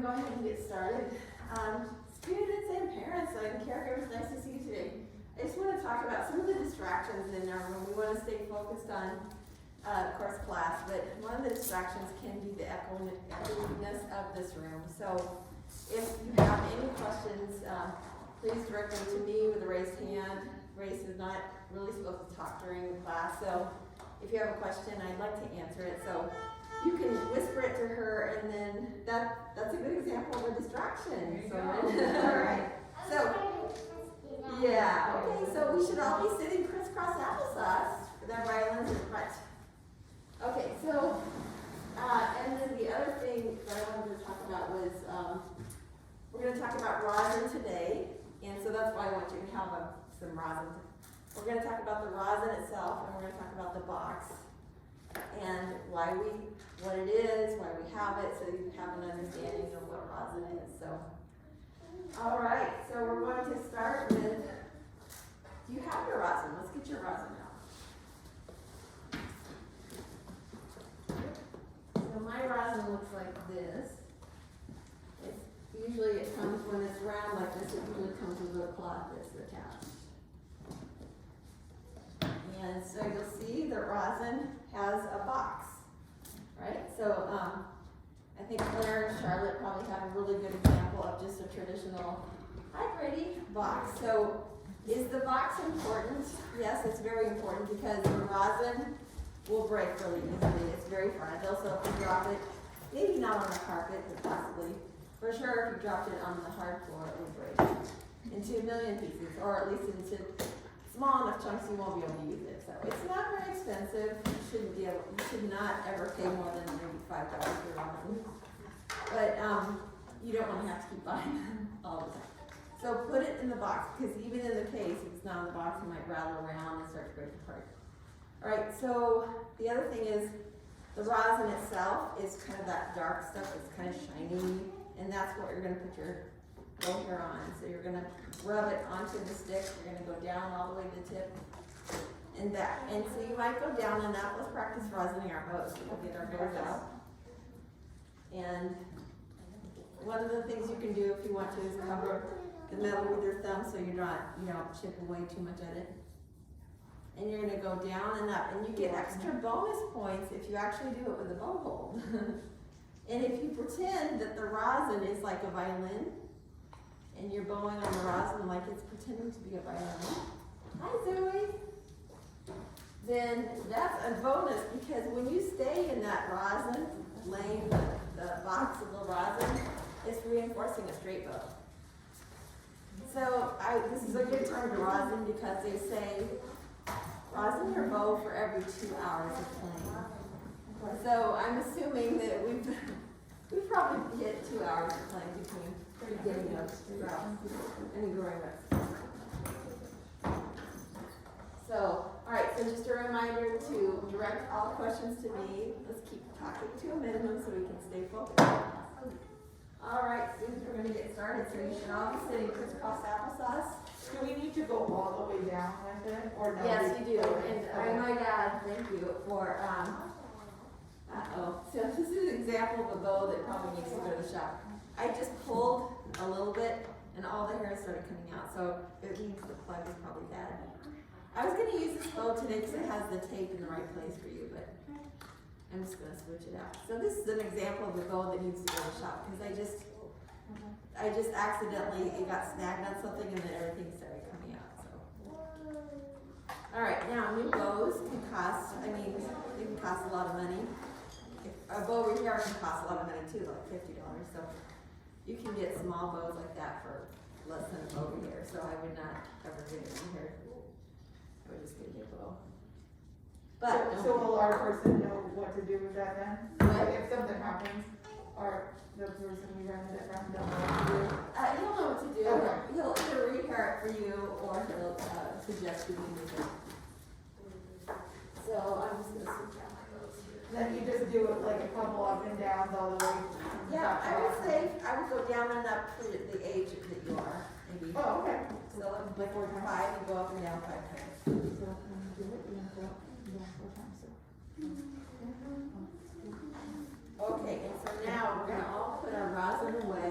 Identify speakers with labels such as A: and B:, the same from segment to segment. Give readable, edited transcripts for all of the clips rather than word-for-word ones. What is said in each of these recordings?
A: go ahead and get started. Students and parents and caregivers, nice to see you today. I just want to talk about some of the distractions in our room. We want to stay focused on, of course, class, but one of the distractions can be the echoiness of this room. So if you have any questions, please direct them to me with a raised hand. Grace is not really supposed to talk during the class, so if you have a question, I'd like to answer it. So you can whisper it to her, and then that's a good example of a distraction. So, all right. So, yeah. Okay. So we should all be sitting crisscross applesauce with our violins in front. Okay. So, and then the other thing that I wanted to talk about was we're going to talk about rosin today, and so that's why I want you to have some rosin. We're going to talk about the rosin itself, and we're going to talk about the box and what it is, why we have it, so you have an understanding of what rosin is. So, all right, so we're going to start with, do you have your rosin? Let's get your rosin out. So my rosin looks like this. Usually it comes, when it's round like this, it usually comes with a cloth that's attached. And so you'll see the rosin has a box, right? So I think Claire and Charlotte probably have a really good example of just a traditional, hi Grady, box. So is the box important? Yes, it's very important because the rosin will break really easily. It's very fragile, so if you drop it, maybe not on the carpet, but possibly, for sure if you dropped it on the hard floor, it would break into a million pieces, or at least into small enough chunks you won't be able to use it. So it's not very expensive. You should not ever pay more than maybe $5 for rosin. But you don't want to have to keep buying them all the time. So put it in the box, because even in the case, if it's not in the box, it might rattle around and start to break apart. All right, so the other thing is the rosin itself is kind of that dark stuff. It's kind of shiny, and that's what you're going to put your bow hair on. So you're going to rub it onto the stick. You're going to go down all the way to the tip and back. And so you might go down and up. Let's practice rosining our bows. We'll get our bows out. And one of the things you can do if you want to is cover the metal with your thumb so you don't chip away too much at it. And you're going to go down and up. And you get extra bonus points if you actually do it with a bow hold. And if you pretend that the rosin is like a violin, and you're bowing on the rosin like it's pretending to be a violin. Hi, Zoe. Then that's a bonus, because when you stay in that rosin, laying the box of the rosin, it's reinforcing a straight bow. So this is a good time to rosin, because they say rosin your bow for every 2 hours of playing. So I'm assuming that we've probably hit 2 hours of playing between beginning of drought and growing up. So, all right, so just a reminder to direct all questions to me. Let's keep talking to a minimum so we can stay focused. All right, students, we're going to get started. So you should all be sitting crisscross applesauce.
B: Do we need to go all the way down with it, or no?
A: Yes, you do. And I might add, thank you for, so this is an example of a bow that probably needs to go to the shop. I just pulled a little bit, and all the hair started coming out, so it means the plug is probably bad. I was going to use this bow today because it has the tape in the right place for you, but I'm just going to switch it out. So this is an example of a bow that needs to go to the shop, because I just accidentally, it got snagged on something, and then everything started coming out. So, all right, now new bows can cost, they can cost a lot of money. A bow over here can cost a lot of money too, like $50. So you can get small bows like that for less than a bow over here. So I would not ever get it in here. I would just get a bow. But
B: so will our person know what to do with that then?
A: What?
B: Like if something happens, or the person we rented it from don't know what to do?
A: He'll know what to do.
B: Okay.
A: He'll either repair it for you, or he'll suggest you use it. So I'm just going to switch out my bows here.
B: Then you just do it like a couple up and downs all the way.
A: Yeah, I would say I would go down and up for the age that you are, maybe.
B: Oh, okay.
A: So before 5, you go up and down 5 times.
B: So when you do it, you have to go up and down 4 times. So.
A: Okay, and so now we're going to all put our rosin away.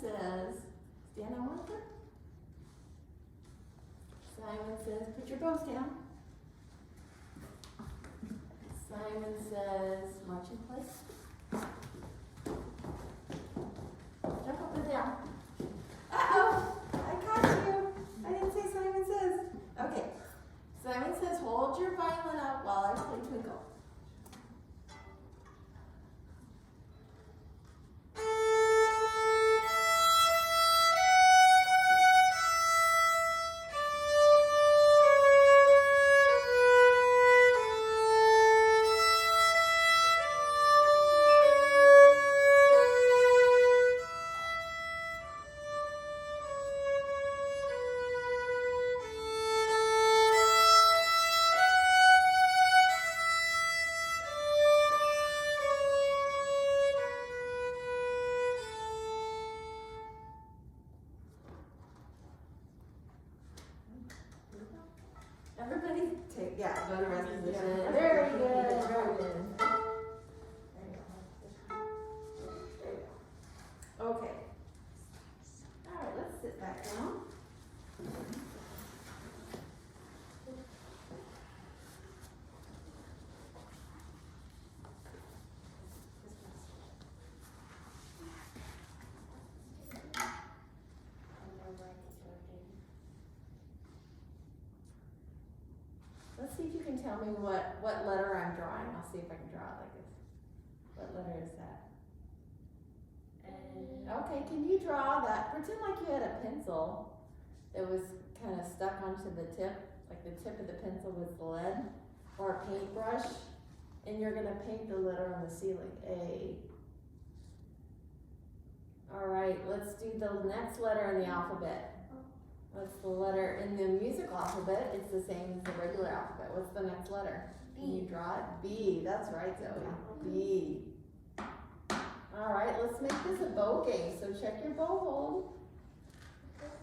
A: says, stand on one foot. Simon says, put your bows down. Simon says, march in place. Jump up and down. Uh-oh, I caught you. I didn't say Simon says. Okay, Simon says, hold your violin up while I play Twinkle. Everybody take, go to rest position. Very good, very good. Okay. All right, let's sit back down. Let's see if you can tell me what letter I'm drawing. I'll see if I can draw it like this. What letter is that? Okay, can you draw that? Pretend like you had a pencil that was kind of stuck onto the tip, like the tip of the pencil was lead, or a paintbrush, and you're gonna paint the letter on the ceiling, A. All right, let's do the next letter in the alphabet. What's the letter in the musical alphabet? It's the same as the regular alphabet. What's the next letter? Can you draw it? B, that's right, Zoe, B. All right, let's make this a bow game. So check your bow hold.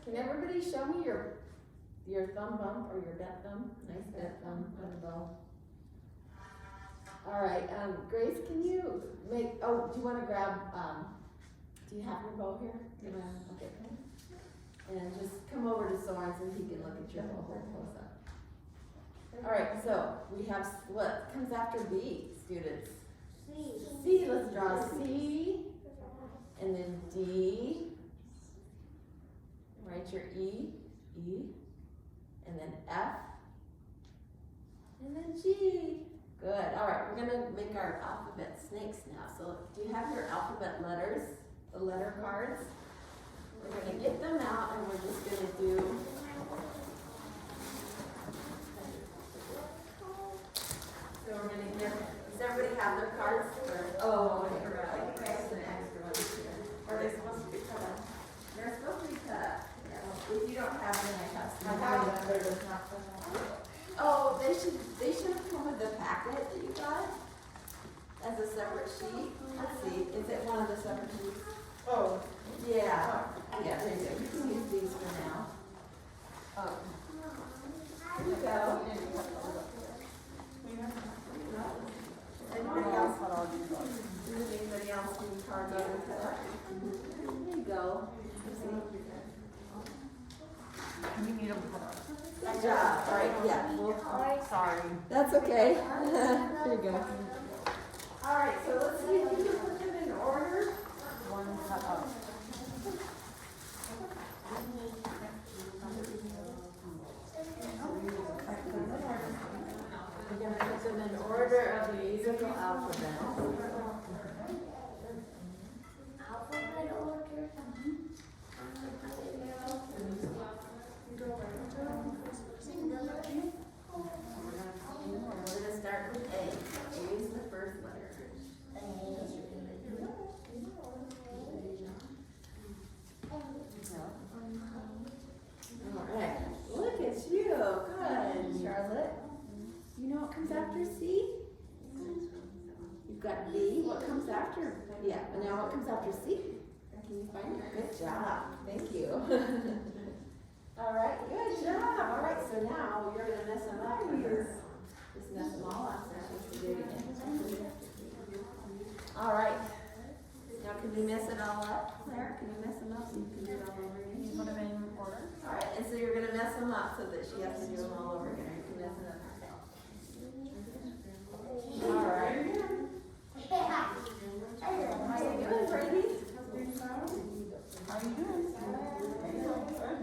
A: Can everybody show me your thumb bump or your bent thumb? Nice bent thumb on the bow. All right, Grace, can you make, do you want to grab, do you have your bow here? Okay. And just come over to Soren so he can look at your bow hold close up. All right, so we have, what comes after B, students? C, let's draw C, and then D, write your E, and then F, and then G. Good, all right, we're gonna make our alphabet snakes now. So do you have your alphabet letters, the letter cards? We're gonna get them out and we're just gonna do, so we're gonna get, does everybody have their cards? Oh, okay, right. There's an extra one here. Are they supposed to be cut up? They're supposed to be cut up. Yeah. If you don't have them, I have some. I have them, they're just not cut up. Oh, they should have come with the packet that you got as a separate sheet. Let's see, is it one of the separate sheets? Oh. Yeah. Yeah, there you go. You can use these for now. Here you go. Anybody else? Does anybody else need cards on cut up? There you go.
C: You need them cut up.
A: Good job. All right, yeah.
C: Sorry.
A: That's okay. Here you go. All right, so let's see if you can put them in order.
C: One cut up.
A: We're going to put them in order of the musical alphabet. We're going to start with A. A is the first letter. All right, look at you. Good, Charlotte. You know what comes after C? You've got B. What comes after? Yeah, and now what comes after C? Can you find it? Good job. Thank you. All right, good job. All right, so now you're going to mess them up. Just mess them all up. So I have to do it again. All right. Now can you mess it all up, Claire? Can you mess them up? mess them up so that she has to do them all over again. You can mess them up herself. All right. How you doing, Brady?
C: How you doing?
A: There you go.
C: Good.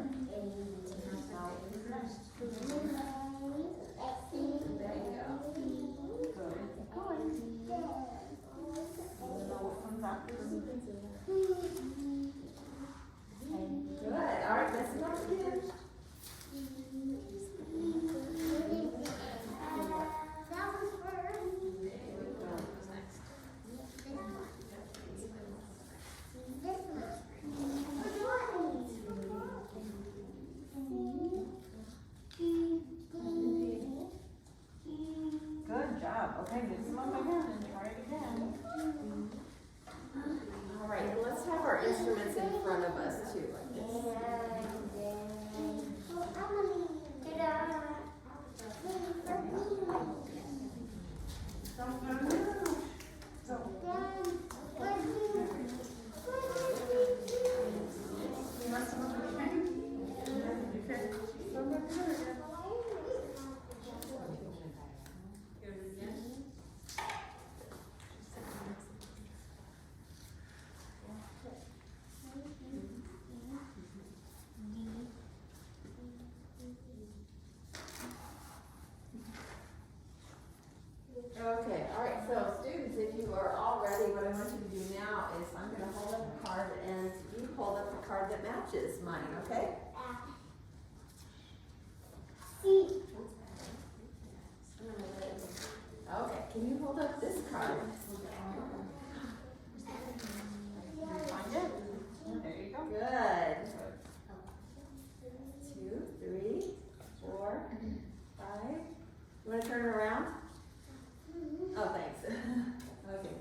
A: Good. All right, mess them up again.
C: Good job. Okay, get some up again and try it again.
A: All right, let's have our instruments in front of us too, like this. Okay, all right, so students, if you are all ready, what I want you to do now is I'm going to hold up a card and you hold up a card that matches mine, okay? Okay, can you hold up this card?
C: Find it. There you go.
A: Good. 2, 3, 4, 5. You want to turn it around? Oh, thanks. Okay.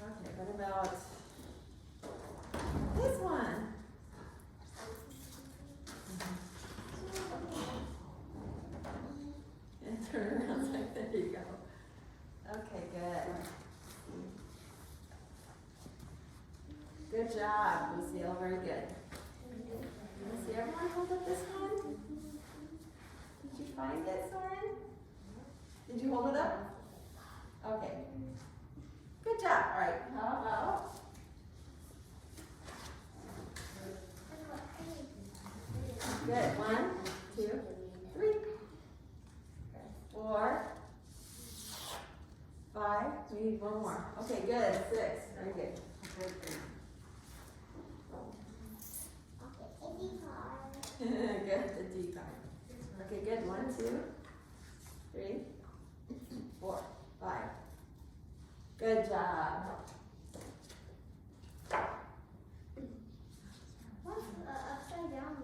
A: Okay, what about this one? And turn around like there you go. Okay, good. Good job, Lucille. Very good. See everyone hold up this one? Did you find it, Soren? Did you hold it up? Okay. Good job. All right. How about? Good. 1, 2, 3, 4, 5. We need one more. Okay, good. 6. Very good. Good. The D card. Okay, good. 1, 2, 3, 4, 5. Good job.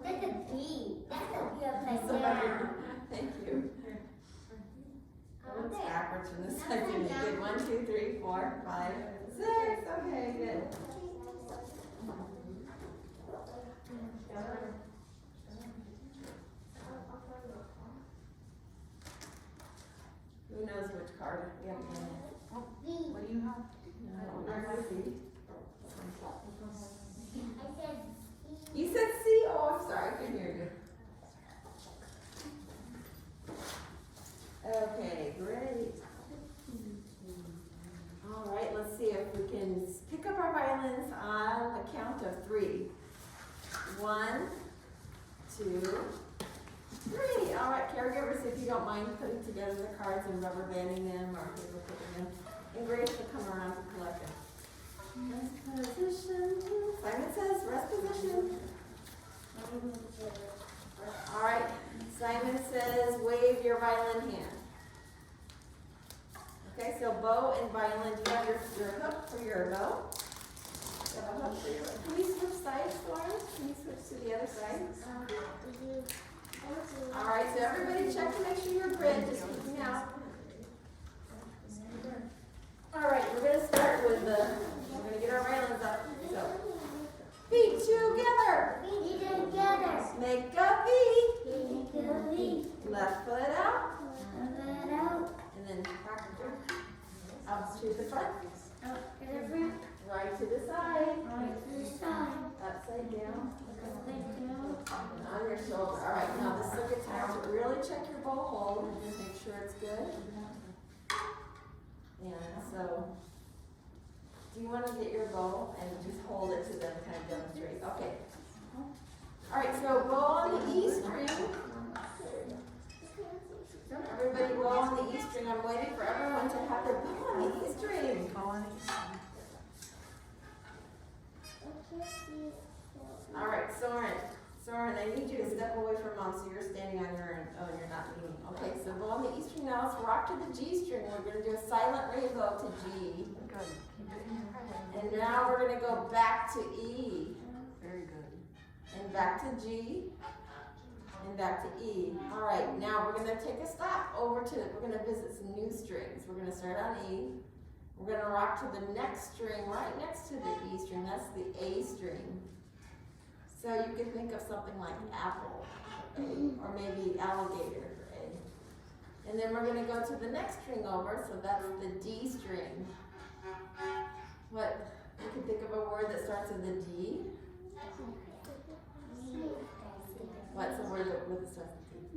D: That's a B. That's a B upside
A: Sorry.
D: down.
A: Thank you. That looks backwards from this side. Good. 1, 2, 3, 4, 5, 6. Okay, good. Who knows which card we have again?
C: What do you have?
A: No, I see.
D: I said
A: You said C? Oh, I'm sorry, I couldn't hear you. Okay, great. All right, let's see if we can pick up our violins on the count of 3. 1, 2, 3. All right, caregivers, if you don't mind putting together the cards and rubber banding them or paper clipping them, and Grace will come around to collect them. Rest position. Simon says rest position. All right, Simon says wave your violin hand. Okay, so bow and violin, do you have your hook for your bow? You have a hook for your bow. Can you switch sides, Lauren? Can you switch to the other side? All right, so everybody check to make sure you're grid, just looking out. All right, we're going to start with we're going to get our violins up. So, feet together. Make a V. Left foot out. And then back up to the front. Right to the side. Upside down. And on your shoulder. All right, really check your bow hold and just make sure it's good. And so, do you want to get your bow and just hold it to them, kind of demonstrate? Okay. All right, so bow on the E string. Everybody bow on the E string. I'm waiting for everyone to have their bow on the E string. All right, Soren, I need you to step away from Mom so you're standing on your own. Oh, you're not leaning. Okay, so bow on the E string now. Let's rock to the G string. We're going to do a silent rainbow to G.
C: Good.
A: And now we're going to go back to E.
C: Very good.
A: And back to G. And back to E. All right, now we're going to take a stop over to, we're going to visit some new strings. We're going to start on E. We're going to rock to the next string right next to the E string. That's the A string. So you can think of something like apple, or maybe alligator, right? And then we're going to go to the next string over, so that's the D string. What? You can think of a word that starts with a D. What's a word that starts with a D?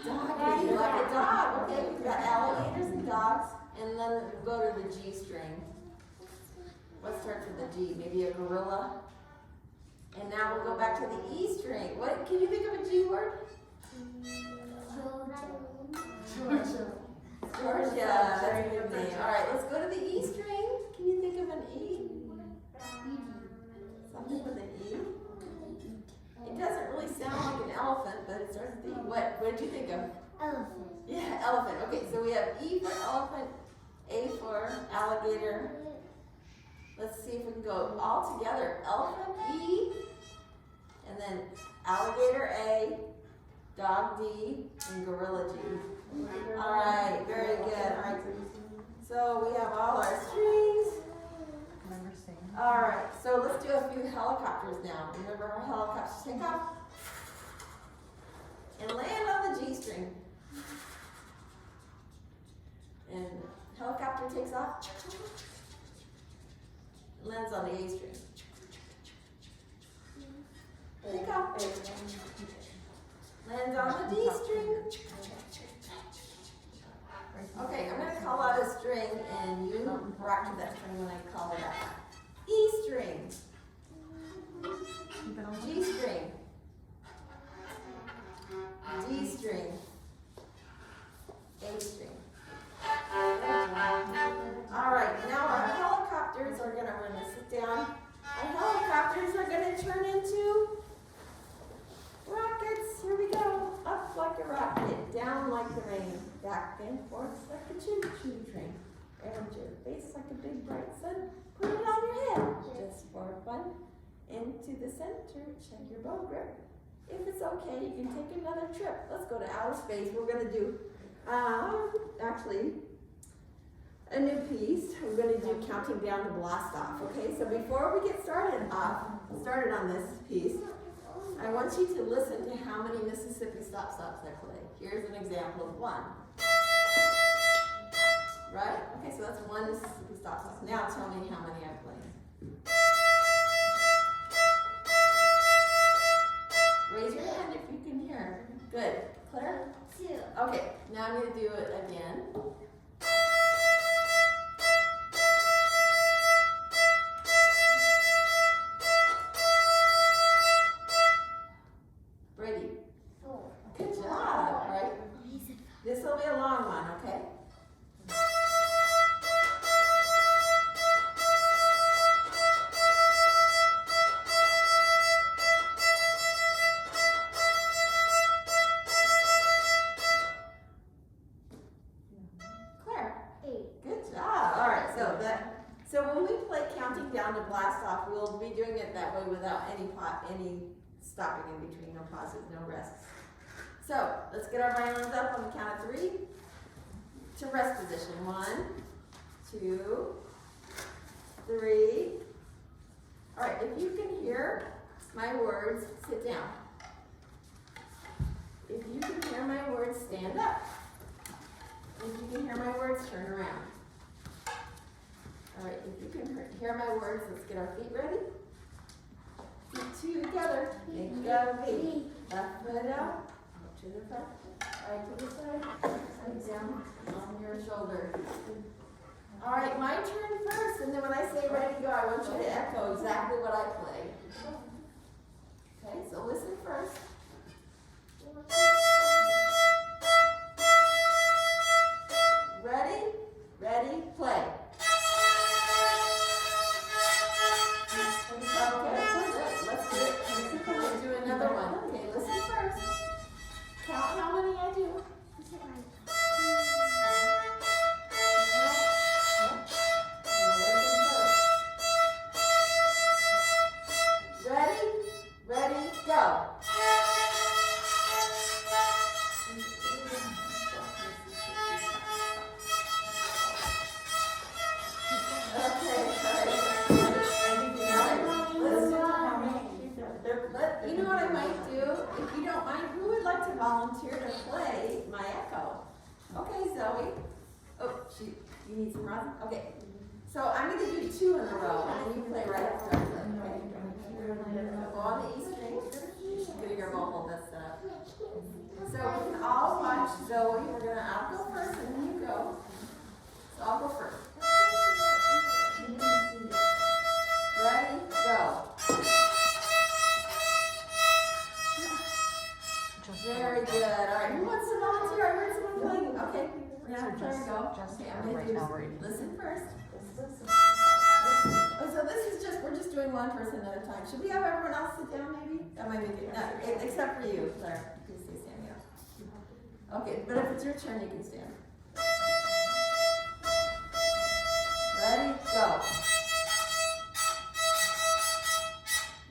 A: Doggy, like a dog. Okay, we've got alligators and dogs, and then go to the G string. What starts with a G? Maybe a gorilla. And now we'll go back to the E string. What? Can you think of a G word? Georgia. That's a good name. All right, let's go to the E string. Can you think of an E? Something with an E? It doesn't really sound like an elephant, but it starts with E. What did you think of?
D: Elephant.
A: Yeah, elephant. Okay, so we have E for elephant, A for alligator. Let's see if we can go all together. Elephant E, and then alligator A, dog D, and gorilla G. All right, very good. All right, so we have all our strings. All right, so let's do a few helicopters now. Remember our helicopters? Take off and land on the G string. And helicopter takes off. Lands on the A string. Take off. Lands on the D string. Okay, I'm going to call out a string and you rock to that string when I call it out. E string. G string. D string. A string. All right, now our helicopters are going to, we're going to sit down. Our helicopters are going to turn into rockets. Here we go. Up like a rocket, down like the rain, back and forth like a choo-choo train. Round your face like a big bright sun. Put it on your head, just for fun. Into the center, check your bow grip. If it's okay, you can take another trip. Let's go to outer space. We're going to do, actually, a new piece. We're going to do Counting Down to Blastoff. Okay, so before we get started on this piece, I want you to listen to how many Mississippi stop stops I play. Here's an example of one. Right? Okay, so that's one Mississippi stop stop. Now tell me how many I'm playing. Raise your hand if you can hear. Good. Claire?
D: 2.
A: Okay, now I'm going to do it again. Brady.
D: 4.
A: Good job, right? This will be a long one, okay? Claire.
D: 8.
A: Good job. All right, so when we play Counting Down to Blastoff, we'll be doing it that way without any stopping in between, no pauses, no rests. So let's get our violins up on the count of 3 to rest position. 1, 2, 3. All right, if you can hear my words, sit down. If you can hear my words, stand up. If you can hear my words, turn around. All right, if you can hear my words, let's get our feet ready. Feet together, think of V. Left foot out, To the front, right to the side, and down on your shoulder. All right, my turn first, and then when I say ready, go, I want you to echo exactly what I play. Okay, so listen first. Ready, ready, play. Okay, good. Let's do it. Let's do another one. Okay, listen first. Count how many I do. Ready, ready, go. You know what I might do? If you don't mind, who would like to volunteer to play my echo? Okay, Zoe. Oh, you need some rosin? Okay. So I'm going to do 2 in a row, and then you play right after I play, okay? Go on the E string. Get your vocal, that's that. So we can all watch Zoe. We're going to, I'll go first, and then you go. So I'll go first. Ready, go. Very good. All right, who wants to volunteer? I heard someone playing. Okay, we're gonna have Claire go. Okay, I'm gonna do listen first. Oh, so this is we're just doing one person at a time. Should we have everyone else sit down maybe? That might be good. No, except for you, Claire. You can stay standing up. Okay, but if it's your turn, you can stand. Ready, go.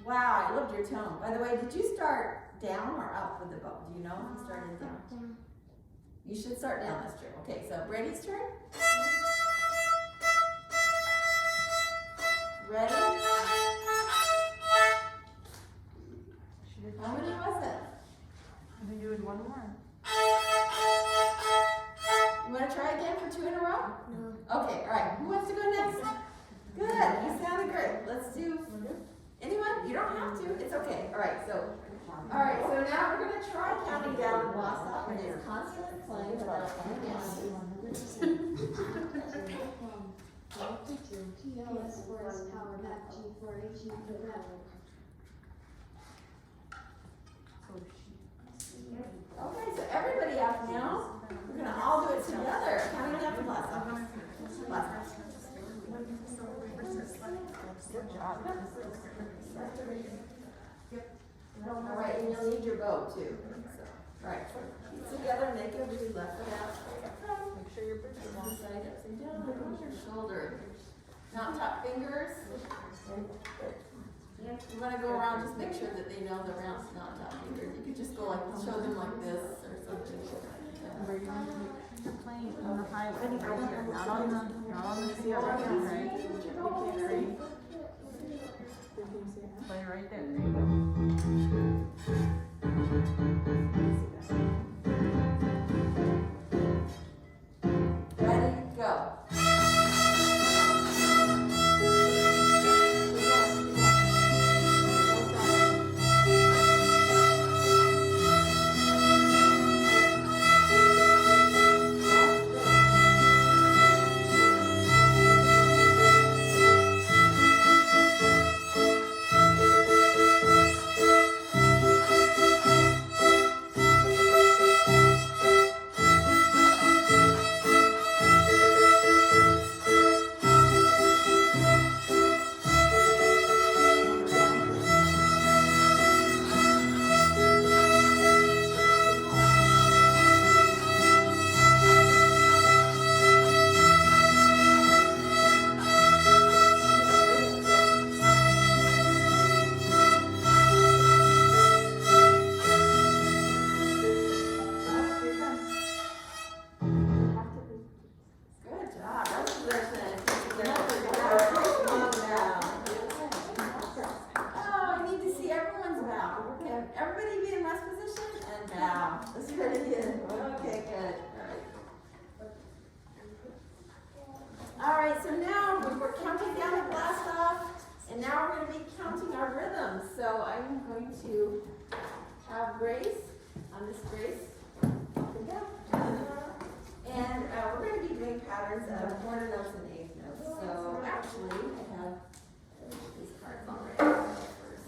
A: Wow, I loved your tone. By the way, did you start down or up with the bow? Do you know if you started down?
D: Down.
A: You should start down this turn. Okay, so Brady's turn. Ready? How many was it?
C: I'm doing one more.
A: You want to try again for 2 in a row?
D: No.
A: Okay, all right. Who wants to go next? Good, you sounded great. Let's do, anyone? You don't have to, it's okay. All right, so now we're going to try counting down the Blastoff, and it's constant playing without any
E: TLS force power back G4H U for that.
A: Okay, so everybody up now. We're going to all do it together. Counting down the Blastoff. Blastoff.
C: Good job.
A: All right, and you'll need your bow too. So, all right, feet together, make a really left foot out.
C: Make sure your bridge is
A: One
C: on.
A: side upside down, across your shoulder. Not top fingers. You want to go around, just make sure that they know the round's not top fingers. You could just go like, show them like this or something.
C: Where you want to make sure you're playing on the highway, right here, not on the field, right? Ready? Play right there. There you go.
A: Ready, go. Good job. That's good. Oh, I need to see everyone's bow. Okay, everybody be in rest position and bow. Let's try it again. Okay, good. All right, so now we're counting down the Blastoff, and now we're going to be counting our rhythms. So I'm going to have Grace on this Grace. Welcome back. And we're going to be doing patterns of quarter notes and eighth notes. So actually, I have these cards already. First,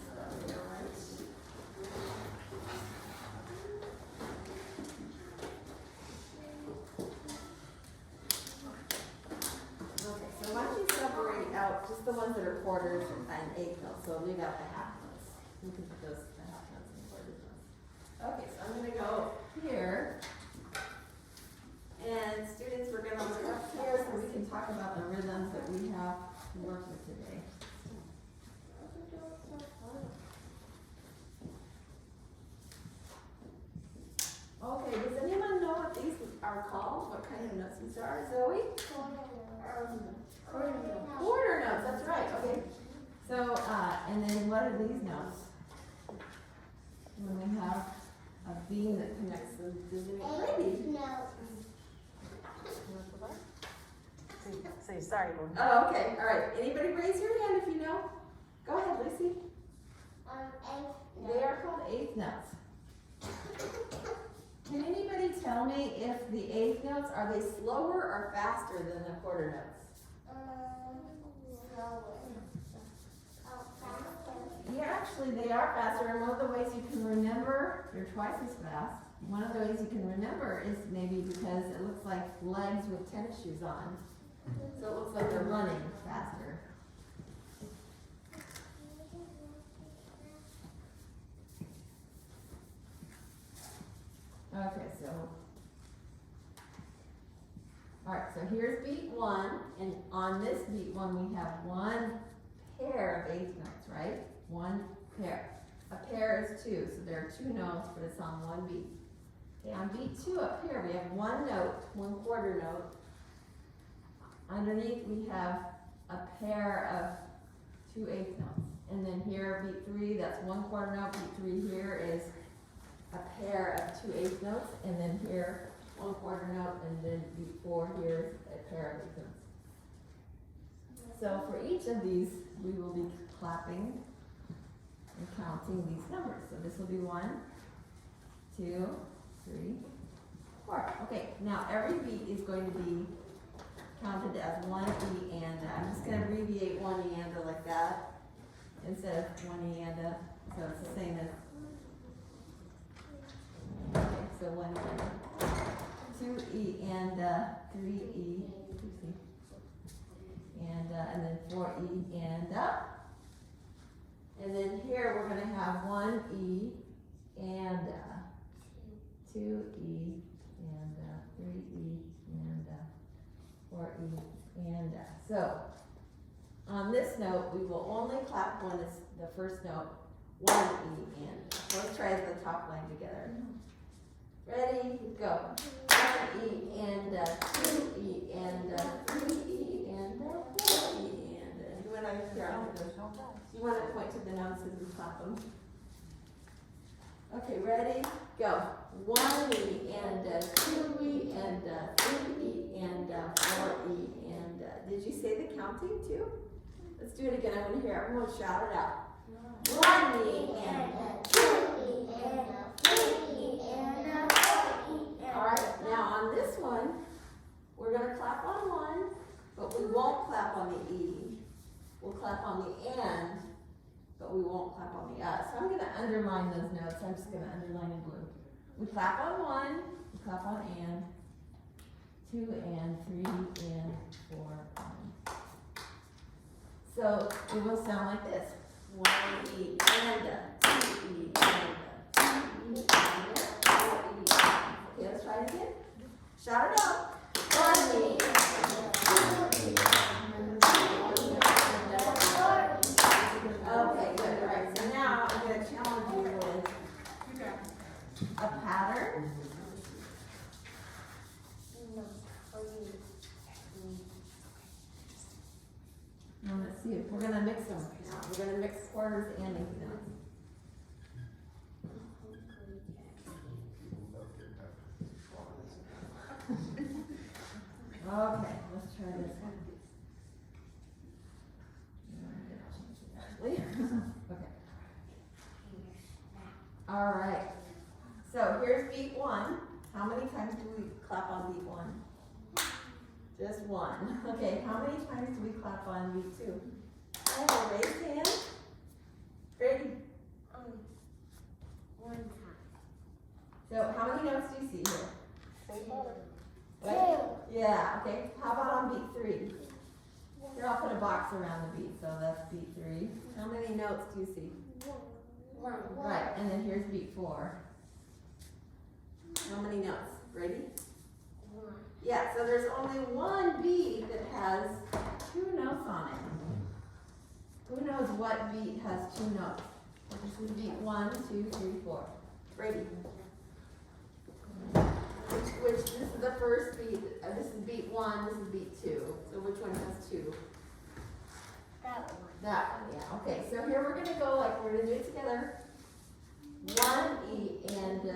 A: okay, so why don't you separate out just the ones that are quarters and eighth notes. So leave out the half notes. You can put those the half notes and quarter notes. Okay, so I'm going to go here. And students, we're going to look up here so we can talk about the rhythms that we have to work with today. Okay, does anyone know what these are called? What kind of notes these are? Zoe? Quarter notes, that's right, okay. So, and then what are these notes? When we have a beam that connects them, does it make lady?
C: Say sorry, Lord.
A: Oh, okay, all right. Anybody raise your hand if you know? Go ahead, Lucy. They are called eighth notes. Can anybody tell me if the eighth notes, are they slower or faster than the quarter notes? Yeah, actually they are faster, and one of the ways you can remember you're twice as fast. One of the ways you can remember is maybe because it looks like legs with tennis shoes on. So it looks like they're running faster. Okay, so, alright, so here's beat one, and on this beat one we have one pair of eighth notes, right? One pair. A pair is two, so there are two notes, but it's on one beat. Okay, on beat two up here we have one note, one quarter note. Underneath we have a pair of two eighth notes. And then here, beat three, that's one quarter note. Beat three here is a pair of two eighth notes. And then here, one quarter note. And then beat four here is a pair of eighth notes. So for each of these, we will be clapping and counting these numbers. So this will be 1, 2, 3, 4. Okay, now every beat is going to be counted as one eanda. I'm just going to abbreviate one eanda like that instead of one eanda. So it's the same as, okay, so one eanda, two eanda, three e, and then four eanda. And then here we're going to have one eanda, two eanda, three eanda, four eanda. So on this note, we will only clap when it's the first note, one eanda. So let's try the top line together. Ready? Go. One eanda, two eanda, three eanda, four eanda. And when I hear you want to point to the notes as we clap them. Okay, ready? Go. One eanda, two eanda, three eanda, four eanda. Did you say the counting too? Let's do it again. I want to hear everyone shout it out. One eanda, two eanda, three eanda, four eanda. All right. Now on this one, we're going to clap on one, but we won't clap on the e. We'll clap on the and, but we won't clap on the so I'm going to underline those notes. I'm just going to underline in blue. We clap on one, we clap on and, two and, three and, four and. So it will sound like this. One eanda, two eanda, three eanda, four eanda. Okay, let's try it again. Shout it out. One eanda, two eanda. Okay, good. All right. So now I'm going to challenge you with a pattern. Now let's see if we're going to mix them. Now we're going to mix quarters and eighth notes. Okay, let's try this one. Okay. All right. So here's beat 1. How many times do we clap on beat 1? Just 1. Okay, how many times do we clap on beat 2? Oh, raise hand. Grady.
D: One time.
A: So how many notes do you see here?
D: Two.
A: Yeah, okay. How about on beat 3? Here, I'll put a box around the beat, so that's beat 3. How many notes do you see?
D: One.
A: Right, and then here's beat 4. How many notes? Ready?
D: One.
A: Yeah, so there's only one beat that has 2 notes on it. Who knows what beat has 2 notes? This is beat 1, 2, 3, 4. Brady. Which this is the first beat. This is beat 1, this is beat 2. So which one has 2?
D: That one.
A: That one, yeah. Okay, so here we're gonna go like we're gonna do it together. 1 E and 2 E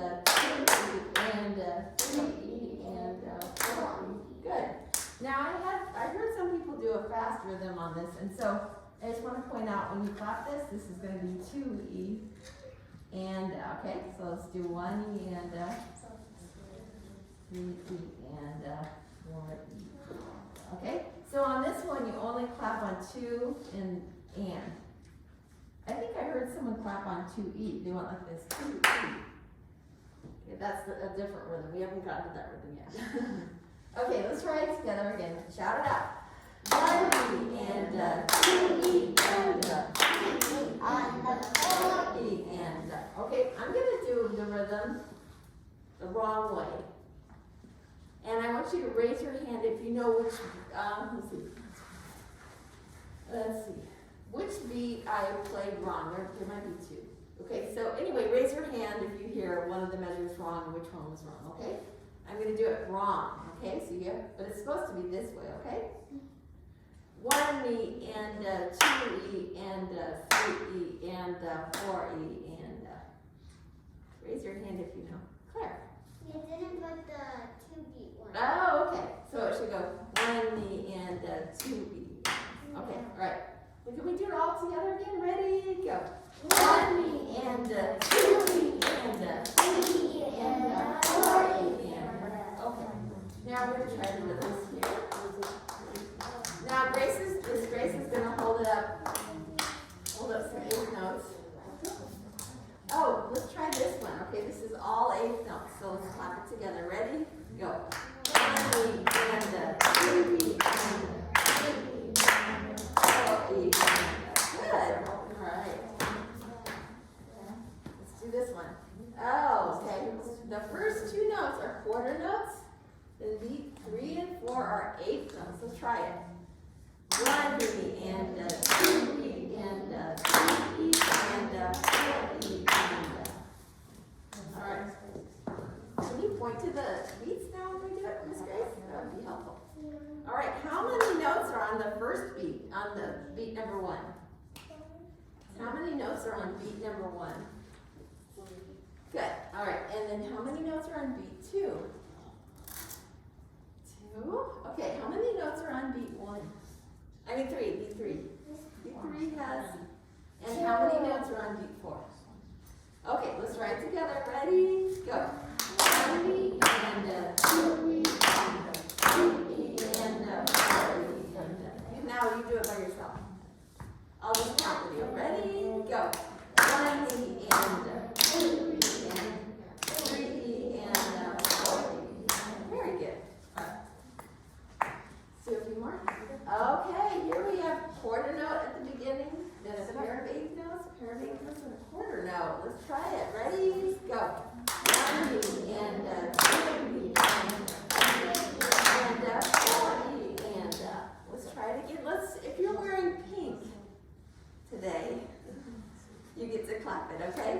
A: and 3 E and 4 E. Good. Now I heard some people do a fast rhythm on this, and so I just want to point out when you clap this, this is going to be 2 E and okay. So let's do 1 E and 3 E and 4 E. Okay. So on this one, you only clap on 2 and. I think I heard someone clap on 2E. They went like this, 2E. Okay, that's a different rhythm. We haven't gotten to that rhythm yet. Okay, let's try it together again. Shout it out. 1E and 2E and 3E and 4E and okay, I'm gonna do the rhythm the wrong way. And I want you to raise your hand if you know which, let's see. Which beat I played wrong? There might be 2. Okay, so anyway, raise your hand if you hear one of the measures wrong and which one was wrong, okay? I'm going to do it wrong, okay? So but it's supposed to be this way, okay? 1E and 2E and 3E and 4E and raise your hand if you know. Claire.
D: You didn't put the 2-beat one.
A: Oh, okay. So it should go 1E and 2E. Okay, all right. Well, can we do it all together again? Ready? Go. 1E and 2E and 3E and 4E and okay. Now we're gonna try to do this here. Now Grace is gonna hold up some 8th notes. Oh, let's try this one. Okay, this is all 8th notes. So let's clap it together. Ready? Go. 1E and 2E and 3E and 4E. Good. All right. Let's do this one. Oh, okay. The first 2 notes are quarter notes. Then beat 3 and 4 are 8th notes. Let's try it. 1E and 2E and 3E and 4E and all right. Can you point to the beats now when we do it, Miss Grace? That would be helpful. All right. How many notes are on the first beat? On the beat number 1? How many notes are on beat number 1? Good. All right. And then how many notes are on beat 2? 2. Okay. How many notes are on beat 1? I mean 3. Beat 3. Beat 3 has. And how many notes are on beat 4? Okay. Let's try it together. Ready? Go. 1E and 2E and 3E and 4E and now you do it by yourself. I'll just count with you. Ready? Go. 1E and 2E and 3E and 4E. Very good. All right. Let's do a few more. Okay, here we have quarter note at the beginning, then a pair of 8th notes, a pair of 8th notes, and a quarter note. Let's try it. Ready? Go. 1E and 2E and 4E and let's try it again. If you're wearing pink today, you get to clap it, okay?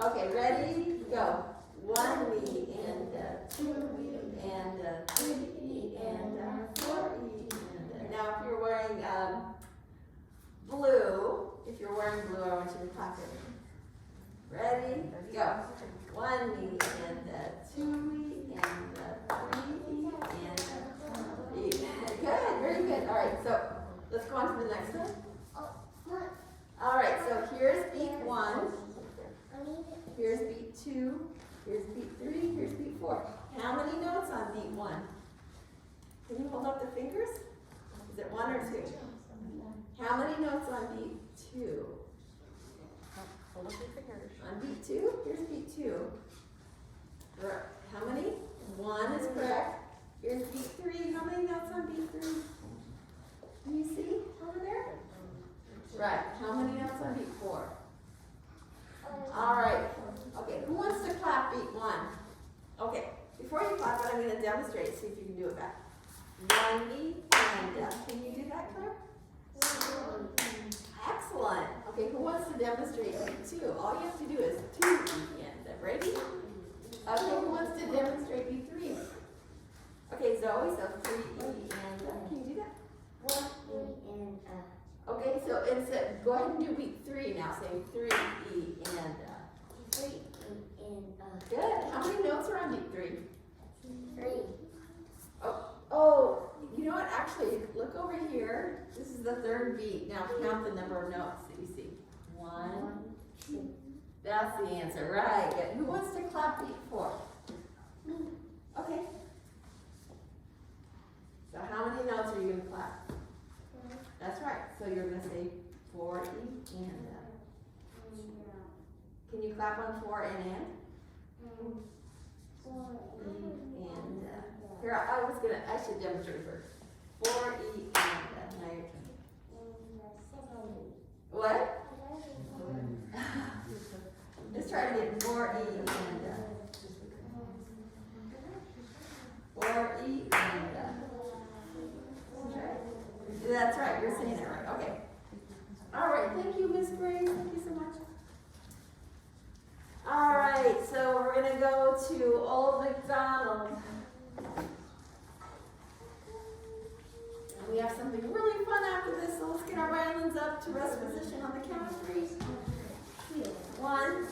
A: Okay, ready? Go. 1E and 2E and 3E and 4E and now if you're wearing blue, I want you to clap it. Ready? Go. 1E and 2E and 3E and 4E. Good, very good. All right, so let's go on to the next one. All right, so here's beat 1. Here's beat beat 2, here's beat 3, here's beat 4. How many notes on beat 1? Can you hold up the fingers? Is it 1 or 2? How many notes on beat 2?
C: Hold up your fingers.
A: On beat 2, here's beat 2. How many? 1 is correct. Here's beat 3. How many notes on beat 3? Can you see over there? Right. How many notes on beat 4? All right. Okay, who wants to clap beat 1? Okay, before you clap it, I'm going to demonstrate, see if you can do it back. 1 beat and up. Can you do that, Claire? Excellent. Okay, who wants to demonstrate beat 2? All you have to do is 2 beat and up. Ready? Okay, who wants to demonstrate beat 3? Okay, Zoe, so 3 E and up. Can you do that?
D: 1 E and
A: Okay, so instead, go ahead and do beat 3 now. Say 3 E and
D: 3 E and
A: Good. How many notes are on beat 3?
D: 3.
A: Oh, you know what? Actually, look over here. This is the 3rd beat. Now count the number of notes that you see. 1, 2. That's the answer. Right. Good. Who wants to clap beat 4? Okay. So how many notes are you going to clap? That's right. So you're going to say 4 E and Can you clap on 4 and E and Here, I should demonstrate first. 4 E and now your turn. What? Let's try to get 4 E and 4 E and That's right, you're saying it right. Okay. All right, thank you, Miss Grace. Thank you so much. All right, so we're going to go to Old MacDonald. And we have something really fun after this, so let's get our violins up to rest position on the count of 3. 1,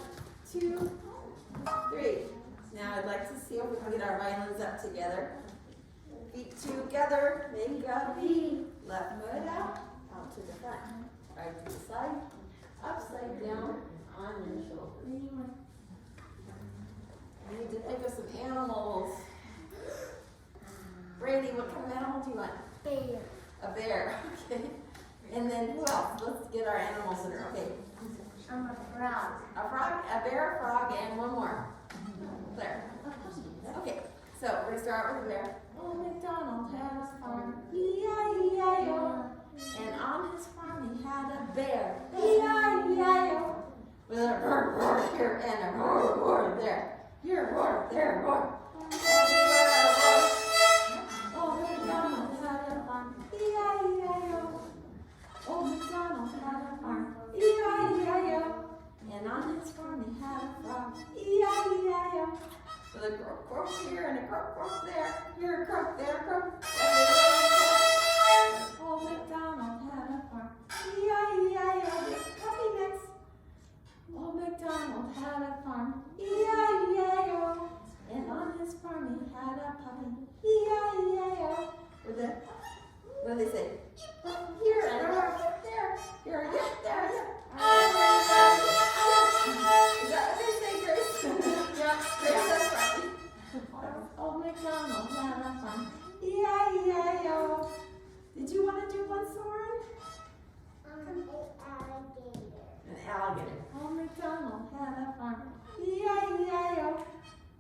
A: 2, 3. Now I'd like to see if we can get our violins up together. Feet together, make a V. Left foot out to the front. Right to the side, upside down, on your shoulder. I need to think of some animals. Brady, what kind of animal do you want?
D: Bear.
A: A bear, okay. And then who else? Let's get our animals in there, okay.
D: I'm a frog.
A: A frog, a bear, a frog, and one more. Claire. Okay, so we're gonna start with a bear. Old MacDonald had a farm, E-I-E-I-O. And on his farm he had a bear, E-I-E-I-O. With a roar, roar here and a roar, roar there. Here, roar, there, roar. Old MacDonald had a farm, E-I-E-I-O. Old MacDonald had a farm, E-I-E-I-O. And on his farm he had a frog, E-I-E-I-O. With a croak, croak here and a croak, croak there. Here a croak, there a croak. Old MacDonald had a farm, E-I-E-I-O. Puppy next. Old MacDonald had a farm, E-I-E-I-O. And on his farm he had a puppy, E-I-E-I-O. With a, what do they say? Here and a rock there. Here and there. Is that what they say, Grace? Yeah, Grace, that's right. Old MacDonald had a farm, E-I-E-I-O. Did you want to do one, Soren? An alligator. Old MacDonald had a farm, E-I-E-I-O.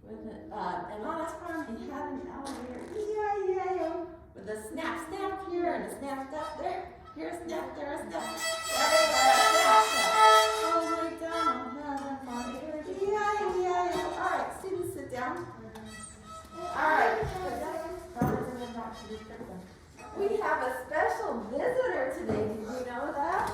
A: And on his farm he had an alligator, E-I-E-I-O. With a snap, snap here and a snap, snap there. Here a snap, there a snap. Everywhere a snap, snap. Old MacDonald had a farm, E-I-E-I-O. All right, students, sit down. All right. We have a special visitor today. Did you know that?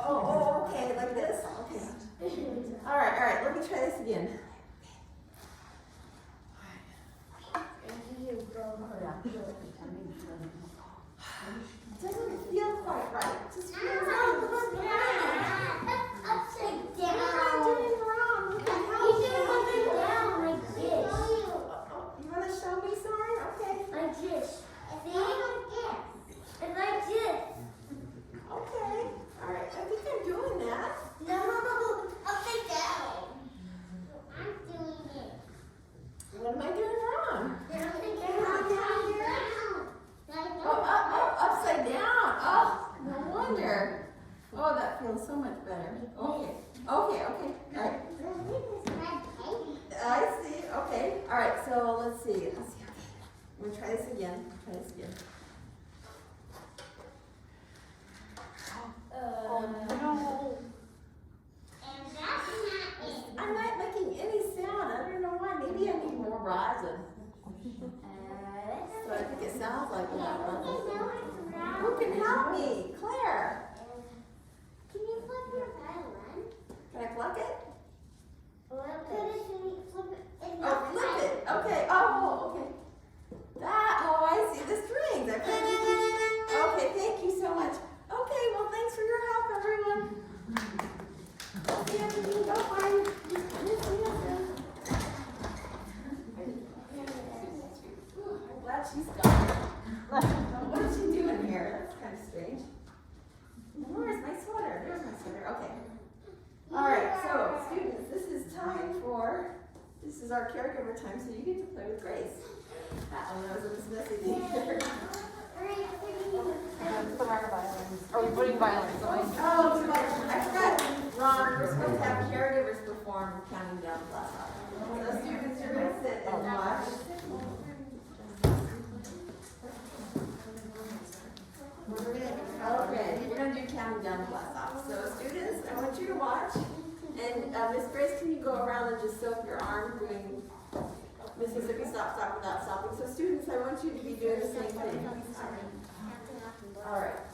A: Oh, okay, like this? Okay. All right, let me try this again. It doesn't feel quite right. It just feels
D: Upside
A: What am I
D: down.
A: doing wrong? What the hell?
D: You do it down like this.
A: You want to show me, Soren? Okay.
D: Like this. See? And like this.
A: Okay. All right. I think I'm doing that.
D: No, upside down. I'm doing it.
A: What am I doing wrong?
D: Upside down.
A: Oh, upside down. Oh, no wonder. Oh, that feels so much better. Okay. All right. I see. Okay. All right. So let's see. Okay. I'm gonna try this again.
C: No.
D: And that's not it.
A: I'm not making any sound. I don't know why. Maybe I need more rosin. So I think it sounds like that. Who can help me? Claire.
D: Can you flip your violin?
A: Can I pluck it?
D: Flip it.
A: Oh, flip it. Okay. Oh, okay. I see the strings. Okay, thank you so much. Okay, well, thanks for your help, everyone. Okay, everything go fine. I'm glad she's gone. What is she doing here? That's kind of strange. Where's my sweater? There's my sweater. Okay. All right, so students, this is our caregiver time, so you get to play with Grace. That one wasn't messy either.
C: Put our violins. Are we putting violins away?
A: Oh, I forgot, Ron, we're supposed to have caregivers perform counting down the Blastoff. So students, you're gonna sit and watch. Okay, we're gonna do counting down the Blastoff. So students, I want you to watch. And Miss Grace, can you go around and just soak your arm doing Mississippi stop, stop without stopping? So students, I want you to be doing the same thing. All right.